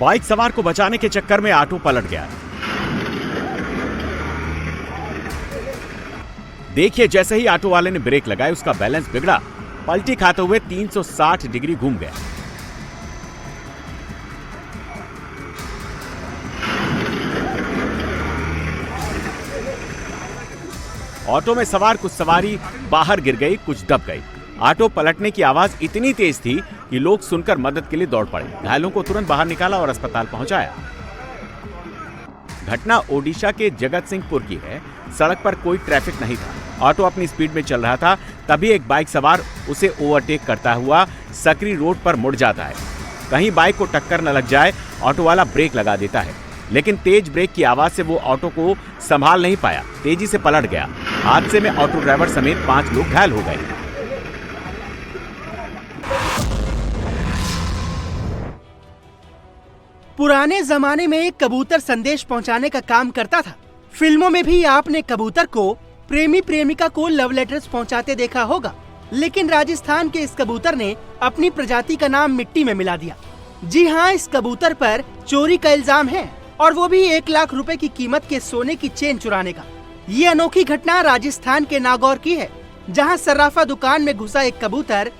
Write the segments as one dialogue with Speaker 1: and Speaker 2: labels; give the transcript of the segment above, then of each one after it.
Speaker 1: Bike सवार को बचाने के चक्कर में ऑटो पलट गया। देखिए, जैसे ही ऑटो वाले ने ब्रेक लगाए उसका बैलेंस बिगड़ा, पलटी खाते हुए 360 डिग्री घूम गया। ऑटो में सवार कुछ सवारी बाहर गिर गई, कुछ दब गई। ऑटो पलटने की आवाज इतनी तेज थी कि लोग सुनकर मदद के लिए दौड़ पड़े। घायलों को तुरंत बाहर निकाला और अस्पताल पहुंचाया। घटना ओडिशा के जगत सिंहपुर की है। सड़क पर कोई ट्रैफिक नहीं था। ऑटो अपनी स्पीड में चल रहा था, तभी एक बाइक सवार उसे ओवरटेक करता हुआ सकरी रोड पर मुड़ जाता है। कहीं बाइक को टक्कर न लग जाए, ऑटो वाला ब्रेक लगा देता है, लेकिन तेज ब्रेक की आवाज से वो ऑटो को संभाल नहीं पाया, तेजी से पलट गया। हादसे में ऑटो ड्राइवर समेत 5 लोग घायल हो गए।
Speaker 2: पुराने जमाने में एक कबूतर संदेश पहुंचाने का काम करता था। फिल्मों में भी आपने कबूतर को प्रेमी प्रेमिका को लव लेटर्स पहुंचाते देखा होगा, लेकिन राजस्थान के इस कबूतर ने अपनी प्रजाति का नाम मिट्टी में मिला दिया। जी हाँ, इस कबूतर पर चोरी का इल्जाम है, और वो भी 1 लाख रुपए की कीमत के सोने की चेन चुराने का। ये अनोखी घटना राजस्थान के नागौर की है, जहां सर्राफा दुकान में घुसा एक कबूतर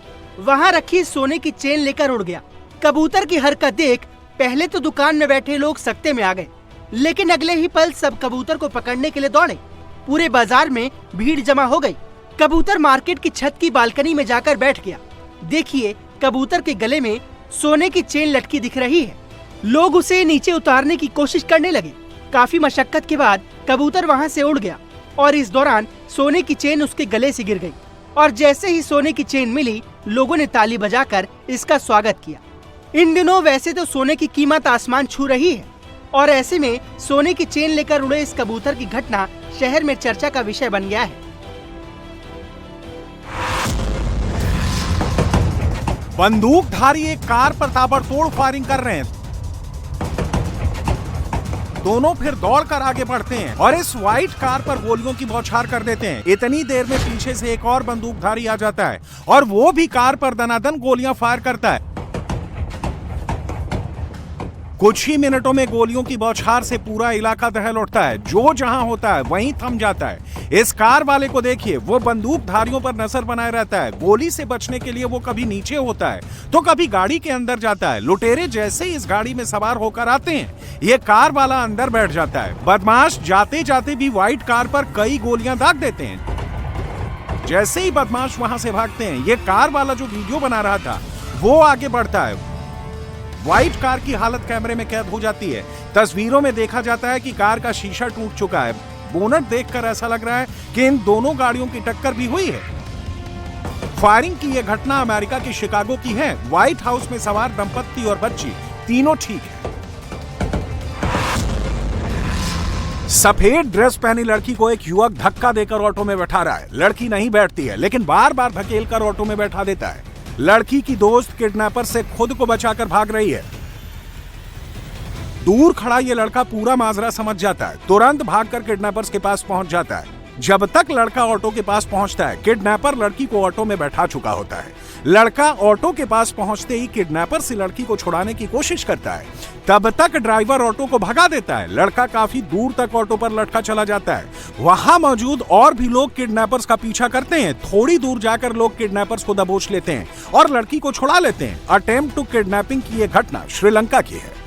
Speaker 2: वहां रखी सोने की चेन लेकर उड़ गया। कबूतर की हरकत देख पहले तो दुकान में बैठे लोग सकते में आ गए, लेकिन अगले ही पल सब कबूतर को पकड़ने के लिए दौड़े। पूरे बाजार में भीड़ जमा हो गई। कबूतर मार्केट की छत की बालकनी में जाकर बैठ गया। देखिए, कबूतर के गले में सोने की चेन लटकी दिख रही है। लोग उसे नीचे उतारने की कोशिश करने लगे। काफी मशक्कत के बाद कबूतर वहां से उड़ गया, और इस दौरान सोने की चेन उसके गले से गिर गई। और जैसे ही सोने की चेन मिली, लोगों ने ताली बजाकर इसका स्वागत किया। इन दिनों वैसे तो सोने की कीमत आसमान छू रही है, और ऐसे में सोने की चेन लेकर उड़े इस कबूतर की घटना शहर में चर्चा का विषय बन गया है।
Speaker 3: बंदूकधारी एक कार पर ताबड़तोड़ फायरिंग कर रहे हैं। दोनों फिर दौड़कर आगे बढ़ते हैं और इस व्हाइट कार पर गोलियों की बौछार कर देते हैं। इतनी देर में पीछे से एक और बंदूकधारी आ जाता है और वो भी कार पर दनादन गोलियां फायर करता है। कुछ ही मिनटों में गोलियों की बौछार से पूरा इलाका दहल उठता है। जो जहां होता है वहीं थम जाता है। इस कार वाले को देखिए, वो बंदूकधारियों पर नजर बनाए रहता है। गोली से बचने के लिए वो कभी नीचे होता है तो कभी गाड़ी के अंदर जाता है। लुटेरे जैसे ही इस गाड़ी में सवार होकर आते हैं, ये कार वाला अंदर बैठ जाता है। बदमाश जाते जाते भी व्हाइट कार पर कई गोलियां दाग देते हैं। जैसे ही बदमाश वहां से भागते हैं, ये कार वाला जो वीडियो बना रहा था वो आगे बढ़ता है। व्हाइट कार की हालत कैमरे में कैद हो जाती है। तस्वीरों में देखा जाता है कि कार का शीशा टूट चुका है। बोनट देखकर ऐसा लग रहा है कि इन दोनों गाड़ियों की टक्कर भी हुई है। फायरिंग की यह घटना अमेरिका के शिकागो की है। व्हाइट हाउस में सवार दंपत्ति और बच्ची तीनों ठीक है। सफेद ड्रेस पहनी लड़की को एक युवक धक्का देकर ऑटो में बैठा रहा है। लड़की नहीं बैठती है, लेकिन बार बार धकेलकर ऑटो में बैठा देता है। लड़की की दोस्त किडनैपर से खुद को बचाकर भाग रही है। दूर खड़ा ये लड़का पूरा माजरा समझ जाता है। तुरंत भागकर किडनैपर्स के पास पहुंच जाता है। जब तक लड़का ऑटो के पास पहुंचता है, किडनैपर लड़की को ऑटो में बैठा चुका होता है। लड़का ऑटो के पास पहुंचते ही किडनैपर से लड़की को छुड़ाने की कोशिश करता है। तब तक ड्राइवर ऑटो को भगा देता है। लड़का काफी दूर तक ऑटो पर लटका चला जाता है। वहां मौजूद और भी लोग किडनैपर्स का पीछा करते हैं। थोड़ी दूर जाकर लोग किडनैपर्स को दबोच लेते हैं और लड़की को छुड़ा लेते हैं। अटेम्प्ट टू किडनैपिंग की यह घटना श्रीलंका की है।